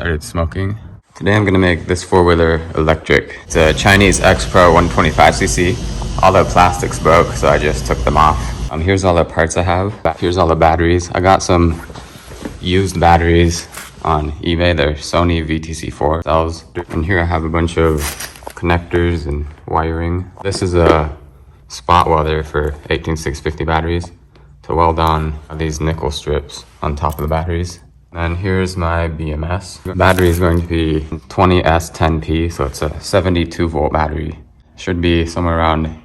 started smoking. Today I'm gonna make this four-wheeler electric. It's a Chinese X Pro 125cc. All the plastics broke, so I just took them off. Here's all the parts I have. Here's all the batteries. I got some used batteries on eBay. They're Sony VTC4 cells. And here I have a bunch of connectors and wiring. This is a spot welder for 18650 batteries to weld on these nickel strips on top of the batteries. And here's my BMS. The battery is going to be 20S10P, so it's a 72 volt battery. Should be somewhere around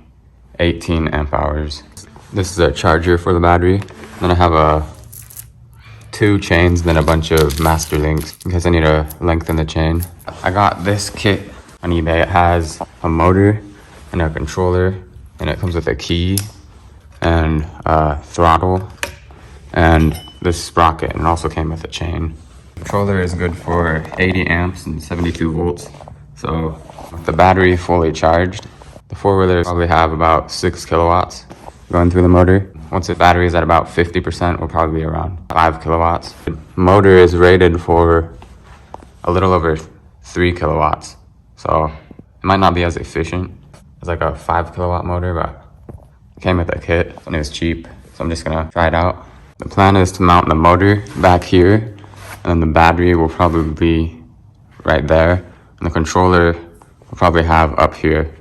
18 amp hours. This is a charger for the battery. Then I have two chains, then a bunch of master links in case I need to lengthen the chain. I got this kit on eBay. It has a motor and a controller, and it comes with a key and a throttle and this sprocket, and it also came with a chain. The controller is good for 80 amps and 72 volts. So with the battery fully charged, the four-wheeler probably have about 6 kilowatts going through the motor. Once the battery is at about 50%, will probably be around 5 kilowatts. The motor is rated for a little over 3 kilowatts. So it might not be as efficient as like a 5 kilowatt motor, but it came with a kit and it was cheap. So I'm just gonna try it out. The plan is to mount the motor back here, and then the battery will probably be right there, and the controller will probably have up here.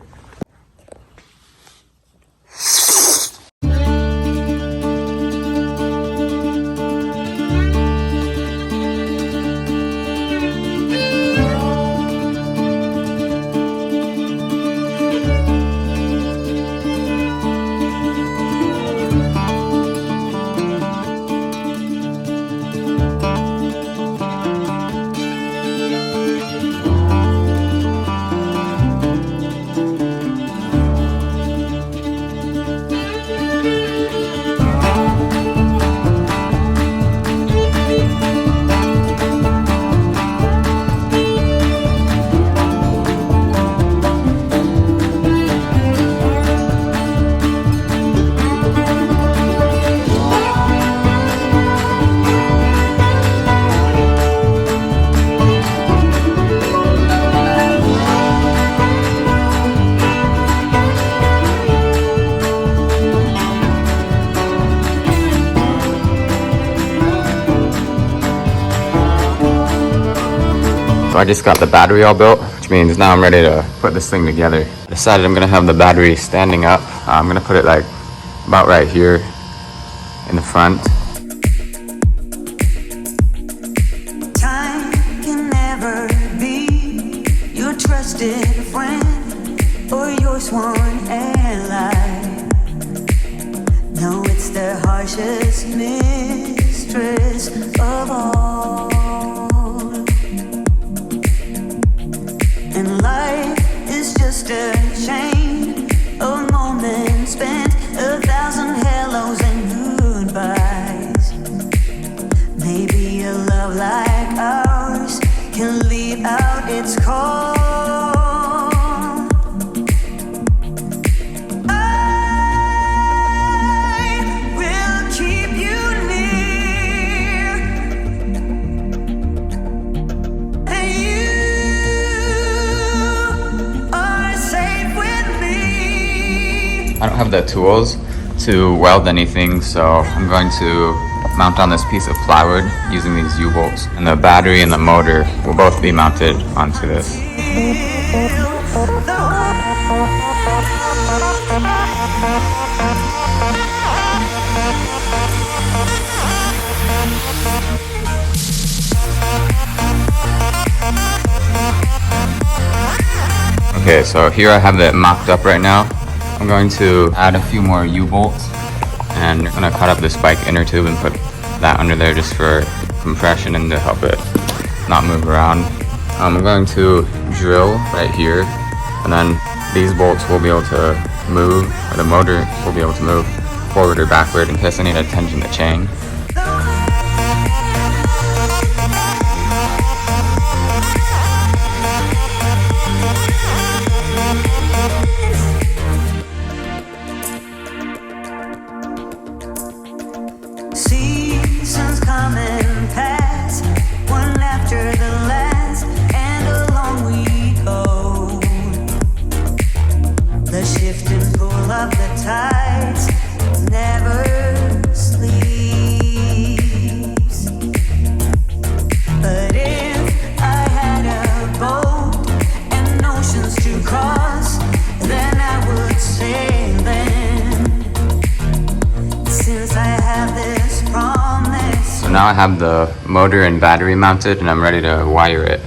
So I just got the battery all built, which means now I'm ready to put this thing together. I decided I'm gonna have the battery standing up. I'm gonna put it like about right here in the front. Time can never be your trusted friend or your sworn ally. No, it's the harshest mistress of all. And life is just a chain of moments spent, 1,000 hellos and goodbyes. Maybe a love like ours can leave out its call. I will keep you near, and you are safe with me. I don't have the tools to weld anything, so I'm going to mount on this piece of plywood using these U-bolts, and the battery and the motor will both be mounted onto this. Okay, so here I have it mocked up right now. I'm going to add a few more U-bolts, and I'm gonna cut up this bike inner tube and put that under there just for compression and to help it not move around. I'm going to drill right here, and then these bolts will be able to move, or the motor will be able to move forward or backward in case I need to tension the chain. Seasons come and pass, one after the last. now I have the motor and battery mounted and I'm ready to wire it.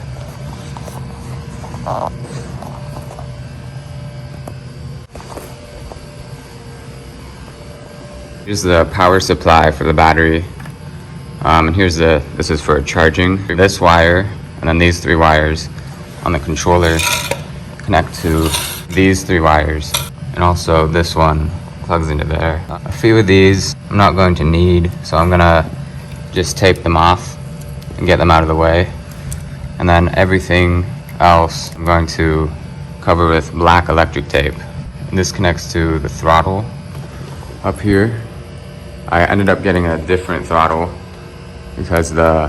Here's the power supply for the battery. And this is for charging. This wire and then these 3 wires on the controller connect to these 3 wires. And also this one plugs into there. A few of these I'm not going to need, so I'm gonna just tape them off and get them out of the way. And then everything else I'm going to cover with black electric tape. And this connects to the throttle up here. I ended up getting a different throttle because the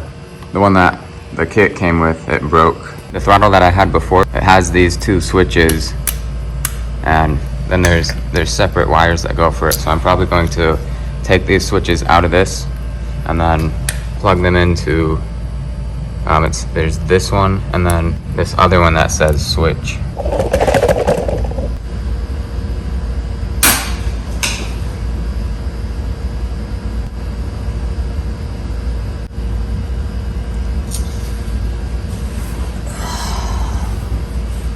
one that the kit came with, it broke. The throttle that I had before, it has these 2 switches, and then there's separate wires that go for it. So I'm probably going to take these switches out of this and then plug them into there's this one and then this other one that says switch.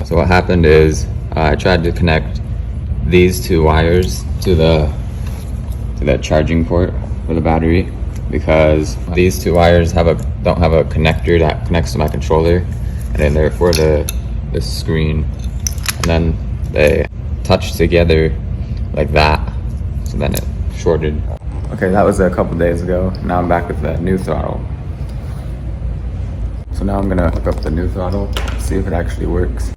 So what happened is I tried to connect these 2 wires to the charging port for the battery, because these 2 wires don't have a connector that connects to my controller, and then therefore the screen, and then they touch together like that, so then it shorted. Okay, that was a couple days ago. Now I'm back with the new throttle. So now I'm gonna hook up the new throttle, see if it actually works.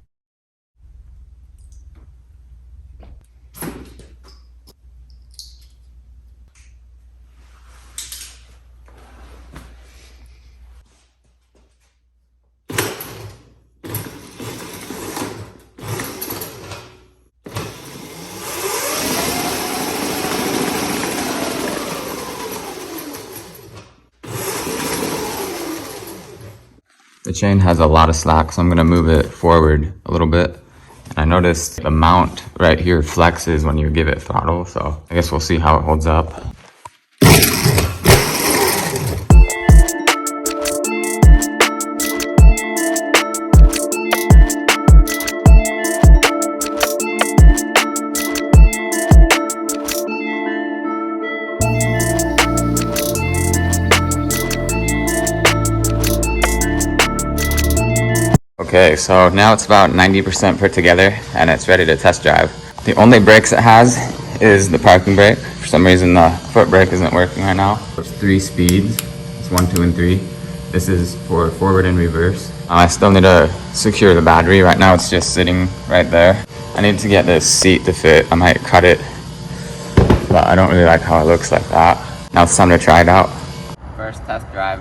The chain has a lot of slack, so I'm gonna move it forward a little bit. And I noticed the mount right here flexes when you give it throttle, so I guess we'll see how it holds up. Okay, so now it's about 90% put together and it's ready to test drive. The only brakes it has is the parking brake. For some reason the foot brake isn't working right now. There's 3 speeds, it's 1, 2, and 3. This is for forward and reverse. I still need to secure the battery. Right now it's just sitting right there. I need to get this seat to fit. I might cut it, but I don't really like how it looks like that. Now it's time to try it out. First test drive.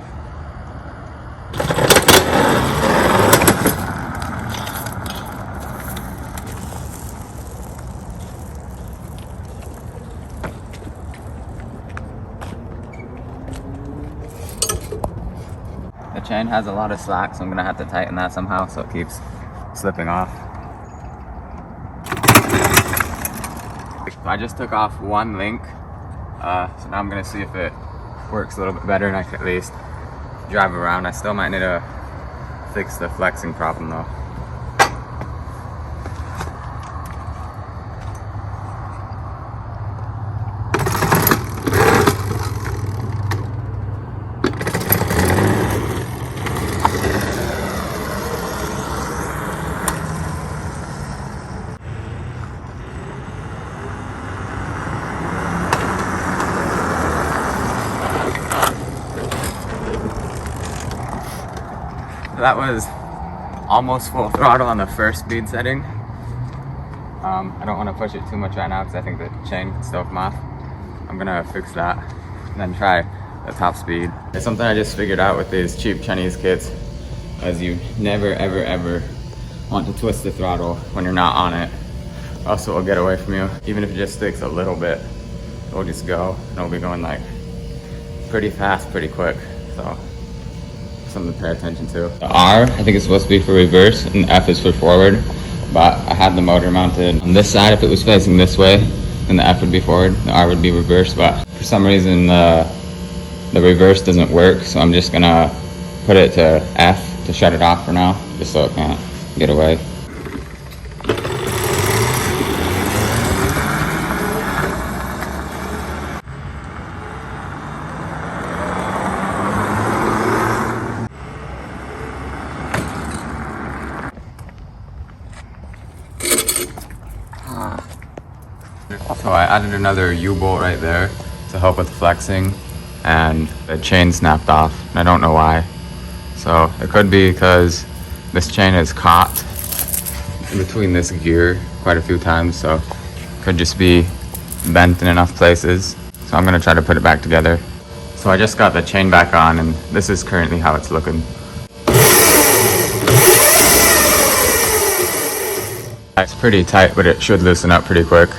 The chain has a lot of slack, so I'm gonna have to tighten that somehow so it keeps slipping off. I just took off 1 link, so now I'm gonna see if it works a little bit better and I can at least drive around. I still might need to fix the flexing problem though. That was almost full throttle on the first speed setting. I don't want to push it too much right now because I think the chain can still come off. I'm gonna fix that and then try the top speed. It's something I just figured out with these cheap Chinese kits, as you never ever ever want to twist the throttle when you're not on it. Also, it'll get away from you. Even if it just sticks a little bit, it'll just go and it'll be going like pretty fast, pretty quick. So something to pay attention to. The R, I think it's supposed to be for reverse, and the F is for forward. But I had the motor mounted on this side. If it was facing this way, then the F would be forward, the R would be reverse. But for some reason, the the reverse doesn't work, so I'm just gonna put it to F to shut it off for now, just so it can't get away. So I added another U-bolt right there to help with flexing, and the chain snapped off. I don't know why. So it could be because this chain is caught in between this gear quite a few times, so it could just be bent in enough places. So I'm gonna try to put it back together. So I just got the chain back on, and this is currently how it's looking. It's pretty tight, but it should loosen up pretty quick.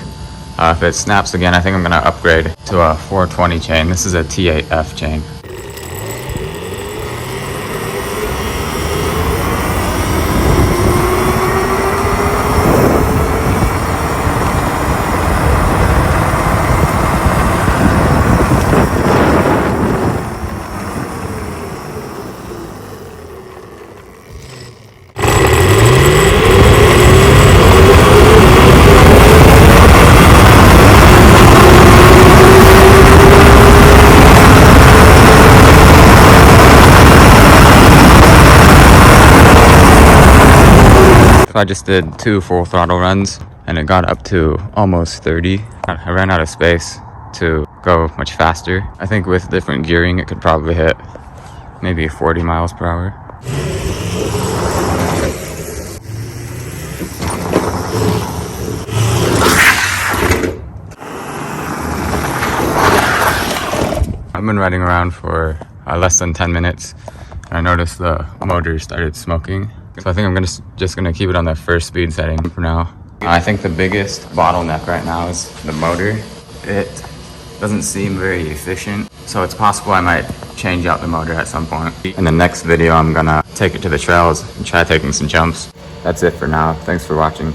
If it snaps again, I think I'm gonna upgrade to a 420 chain. This is a T8F chain. I just did 2 full throttle runs and it got up to almost 30. I ran out of space to go much faster. I think with different gearing it could probably hit maybe 40 miles per hour. I've been riding around for less than 10 minutes and I noticed the motor started smoking. So I think I'm just gonna keep it on the first speed setting for now. I think the biggest bottleneck right now is the motor. It doesn't seem very efficient, so it's possible I might change out the motor at some point. In the next video, I'm gonna take it to the trails and try taking some jumps. That's it for now. Thanks for watching.